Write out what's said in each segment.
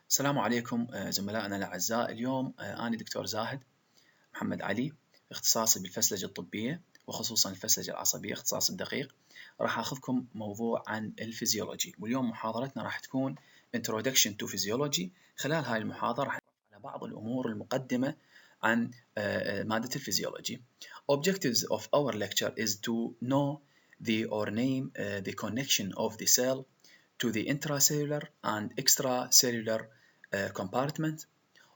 السلام عليكم زملائنا الأعزاء. اليوم أنا دكتور زاهد محمد علي، اختصاصي بالفسلجة الطبية وخصوصا الفسلجة العصبية، اختصاص الدقيق. راح أخذكم موضوع عن الفيزيولوجي، واليوم محاضرتنا راح تكون Introduction to Physiology. خلال هاي المحاضرة راح نتعرف على بعض الأمور المقدمة عن مادة الفيزيولوجي. Objectives of our lecture is to know or name the connection of the cell to the intracellular and extracellular compartment.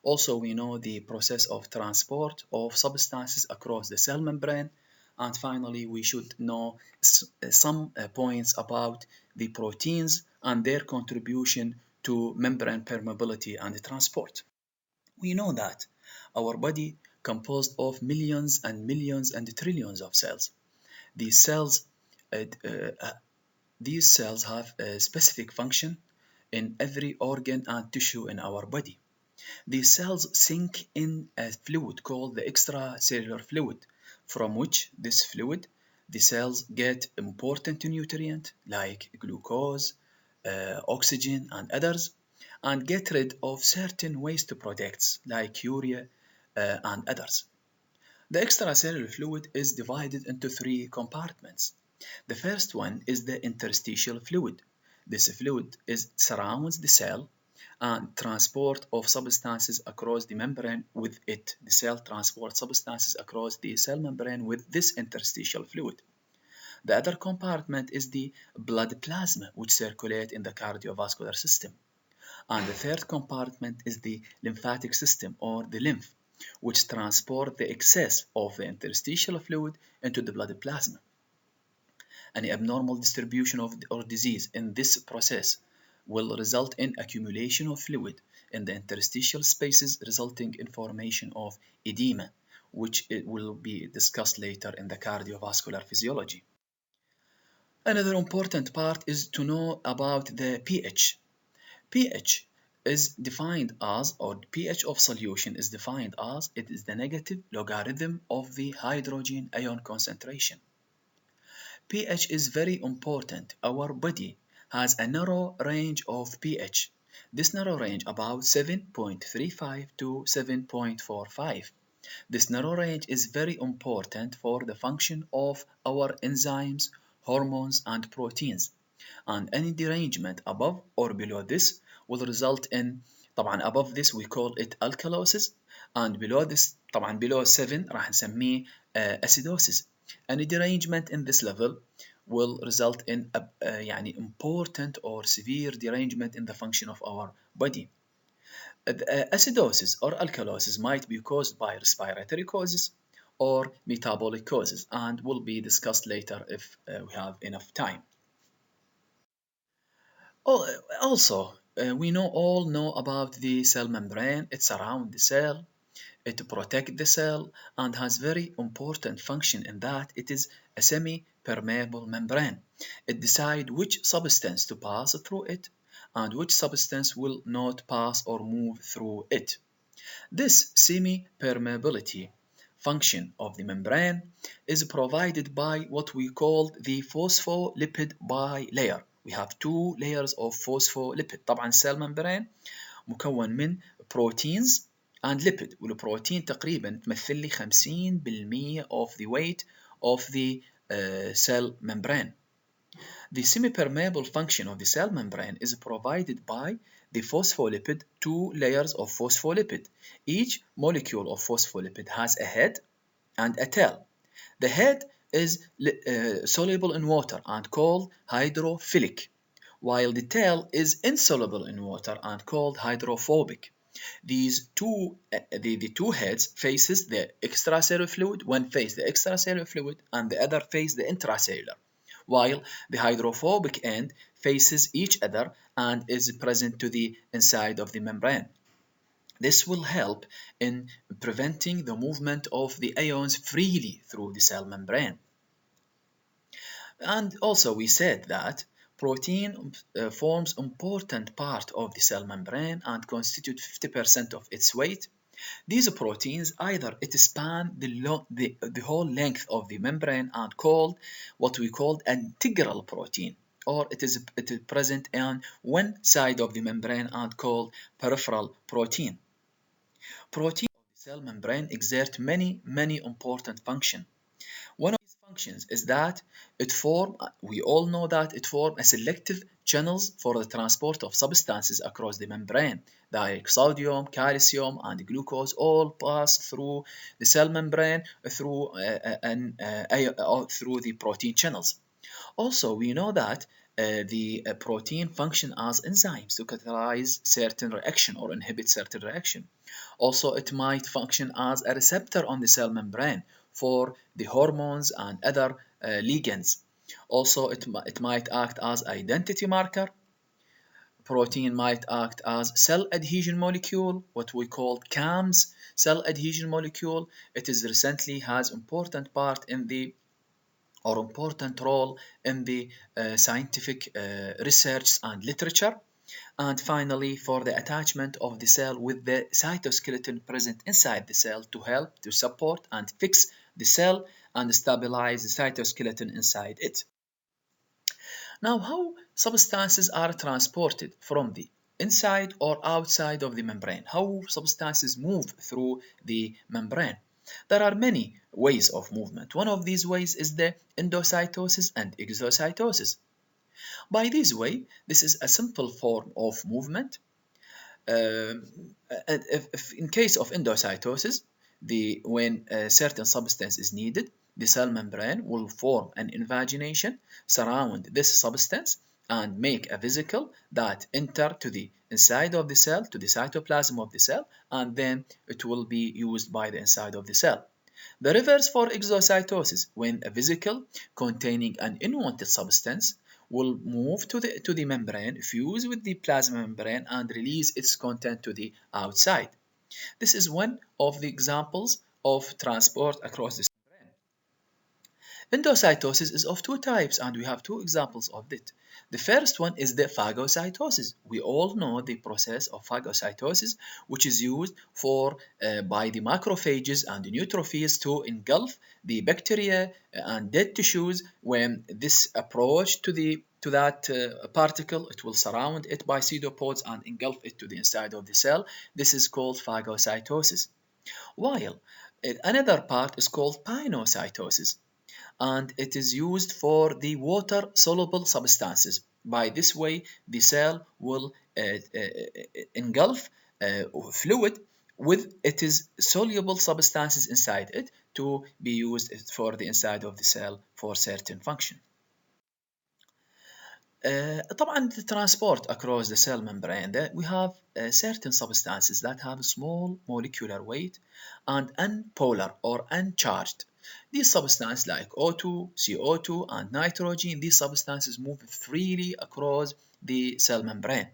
Also, we know the process of transport of substances across the cell membrane. And finally, we should know some points about the proteins and their contribution to membrane permeability and transport. We know that our body composed of millions and millions and trillions of cells. These cells uh, uh, these cells have a specific function in every organ and tissue in our body. These cells sink in a fluid called the extracellular fluid, from which this fluid the cells get important nutrients like glucose, oxygen and others, and get rid of certain waste products like urea and others. The extracellular fluid is divided into three compartments. The first one is the interstitial fluid. This fluid surrounds the cell and transport of substances across the membrane with it. The cell transports substances across the cell membrane with this interstitial fluid. The other compartment is the blood plasma, which circulate in the cardiovascular system. And the third compartment is the lymphatic system, or the lymph, which transport the excess of the interstitial fluid into the blood plasma. Any abnormal distribution or disease in this process will result in accumulation of fluid in the interstitial spaces, resulting in formation of edema, which it will be discussed later in the cardiovascular physiology. Another important part is to know about the pH. pH is defined as, or pH of solution is defined as, it is the negative logarithm of the hydrogen ion concentration. pH is very important. Our body has a narrow range of pH. This narrow range about 7.35 to 7.45. This narrow range is very important for the function of our enzymes, hormones, and proteins. And any derangement above or below this will result in, طبعا above this we call it alkalosis, and below this طبعا below 7 راح نسميه acidosis. Any derangement in this level will result in يعني important or severe derangement in the function of our body. Acidosis or alkalosis might be caused by respiratory causes or metabolic causes, and will be discussed later if we have enough time. Also, we all know about the cell membrane. It surrounds the cell, it protects the cell, and has very important function in that it is a semi-permeable membrane. It decides which substance to pass through it and which substance will not pass or move through it. This semi-permeability function of the membrane is provided by what we call the phospholipid bilayer. We have two layers of phospholipid. طبعا cell membrane مكون من proteins and lipid، والبروتين تقريبا تمثل لي 50% of the weight of the cell membrane. The semi-permeable function of the cell membrane is provided by the phospholipid, two layers of phospholipid. Each molecule of phospholipid has a head and a tail. The head is soluble in water and called hydrophilic, while the tail is insoluble in water and called hydrophobic. These two, the two heads faces the extracellular fluid, one face the extracellular fluid and the other face the intracellular, while the hydrophobic end faces each other and is present to the inside of the membrane. This will help in preventing the movement of the ions freely through the cell membrane. And also we said that protein forms important part of the cell membrane and constitute 50% of its weight. These proteins either it span the whole length of the membrane and called what we call integral protein, or it is present on one side of the membrane and called peripheral protein. Protein of the cell membrane exert many important functions. One of these functions is that we all know that it forms a selective channels for the transport of substances across the membrane, like sodium, calcium, and glucose all pass through the cell membrane through the protein channels. Also, we know that the protein function as enzymes to catalyze certain reaction or inhibit certain reaction. Also, it might function as a receptor on the cell membrane for the hormones and other ligands. Also, it might act as identity marker. Protein might act as cell adhesion molecule, what we call CAMS, cell adhesion molecule. It is recently has important part in the or important role in the scientific research and literature. And finally, for the attachment of the cell with the cytoskeleton present inside the cell to help to support and fix the cell and stabilize the cytoskeleton inside it. Now, how substances are transported from the inside or outside of the membrane? How substances move through the membrane? There are many ways of movement. One of these ways is the endocytosis and exocytosis. By this way, this is a simple form of movement. If in case of endocytosis, when a certain substance is needed, the cell membrane will form an invagination surround this substance and make a vesicle that enter to the inside of the cell, to the cytoplasm of the cell, and then it will be used by the inside of the cell. The reverse for exocytosis, when a vesicle containing an unwanted substance will move to the membrane, fuse with the plasma membrane, and release its content to the outside. This is one of the examples of transport across the membrane. Endocytosis is of two types, and we have two examples of it. The first one is the phagocytosis. We all know the process of phagocytosis, which is used by the macrophages and the neutrophils to engulf the bacteria and dead tissues. When this approach to that particle, it will surround it by pseudopods and engulf it to the inside of the cell. This is called phagocytosis. While another part is called pinocytosis, and it is used for the water soluble substances. By this way, the cell will engulf fluid with its soluble substances inside it to be used for the inside of the cell for certain function. طبعا the transport across the cell membrane we have certain substances that have small molecular weight and unpolar or uncharged. These substances like O2, CO2 and nitrogen, these substances move freely across the cell membrane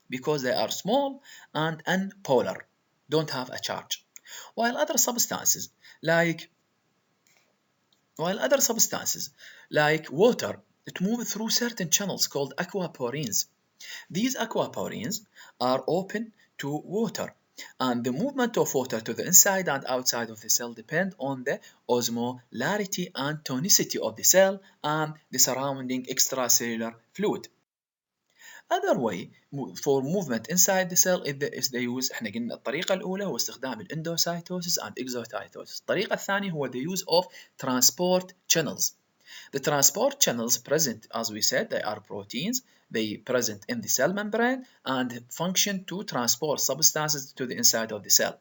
because they are small and unpolar, don't have a charge. While other substances like water, it moves through certain channels called aquaporins. These aquaporins are open to water, and the movement of water to the inside and outside of the cell depend on the osmolarity and tonicity of the cell and the surrounding extracellular fluid. Other way for movement inside the cell is the use. احنا قلنا الطريقة الأولى هو استخدام الاندوسايتوسيس and exocytosis. الطريقة الثانية هو the use of transport channels. The transport channels present, as we said, they are proteins. They present in the cell membrane and function to transport substances to the inside of the cell.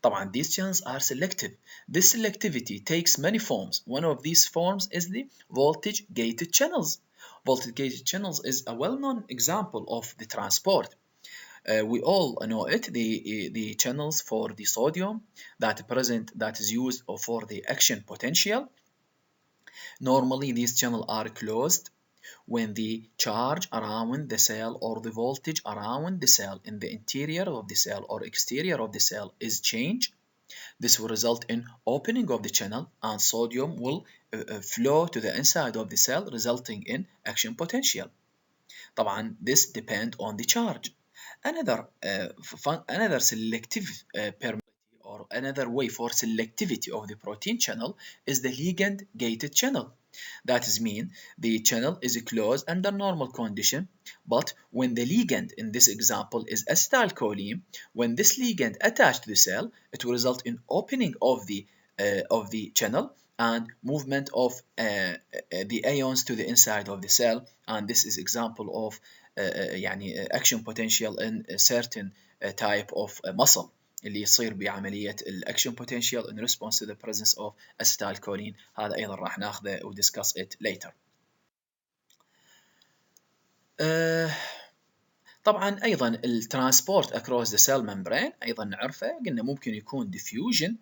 طبعا these channels are selective. This selectivity takes many forms. One of these forms is the voltage gated channels. Voltage gated channels is a well-known example of the transport. We all know it, the channels for the sodium that is used for the action potential. Normally, these channels are closed when the charge around the cell or the voltage around the cell in the interior of the cell or exterior of the cell is changed. This will result in opening of the channel and sodium will flow to the inside of the cell, resulting in action potential. طبعا this depends on the charge. Another selective or another way for selectivity of the protein channel is the ligand gated channel. That is mean the channel is closed under normal condition, but when the ligand in this example is acetylcholine, when this ligand attached to the cell, it will result in opening of the channel and movement of the ions to the inside of the cell, and this is example of يعني action potential in a certain type of muscle اللي يصير بعملية الأكشن potential in response to the presence of acetylcholine. هذا أيضا راح ناخذه و discuss it later. طبعا أيضا الترانسبورت across the cell membrane أيضا نعرفه، قلنا ممكن يكون diffusion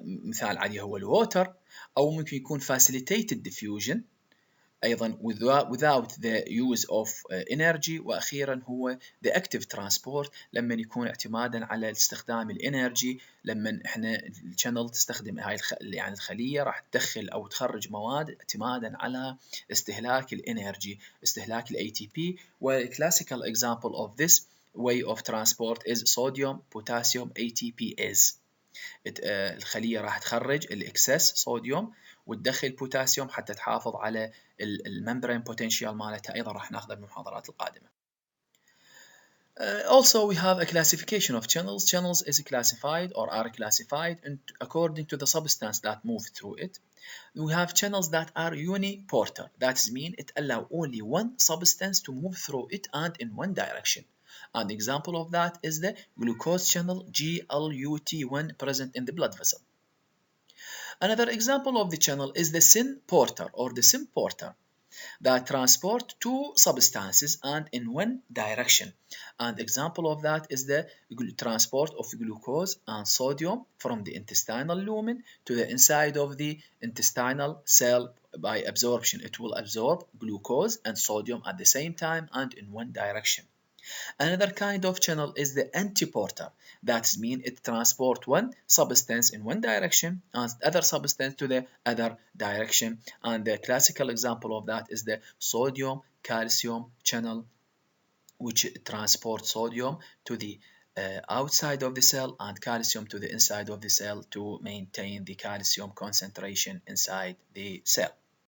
مثال عليه هو الووتر، أو ممكن يكون facilitated diffusion أيضا without the use of energy، وأخيرا هو the active transport لما يكون اعتمادا على استخدام الانرجي، لما احنا الشانل تستخدم هاي يعني الخلية راح تدخل أو تخرج مواد اعتمادا على استهلاك الانرجي، استهلاك ال ATP. classical example of this way of transport is sodium potassium ATPase. الخلية راح تخرج الاكسس صوديوم وتدخل بوتاسيوم حتى تحافظ على الممبرين بوتنشال مالتها، أيضا راح ناخذها بالمحاضرات القادمة. Also we have a classification of channels. Channels is classified or are classified according to the substance that move through it. We have channels that are uniporter. That means it allows only one substance to move through it and in one direction. An example of that is the glucose channel GLUT1 present in the blood vessel. Another example of the channel is the syn-porter or the syn-porter that transport two substances and in one direction. An example of that is the transport of glucose and sodium from the intestinal lumen to the inside of the intestinal cell by absorption. It will absorb glucose and sodium at the same time and in one direction. Another kind of channel is the antiporter. That means it transports one substance in one direction and other substance to the other direction. And the classical example of that is the sodium calcium channel, which transports sodium to the outside of the cell and calcium to the inside of the cell to maintain the calcium concentration inside the cell.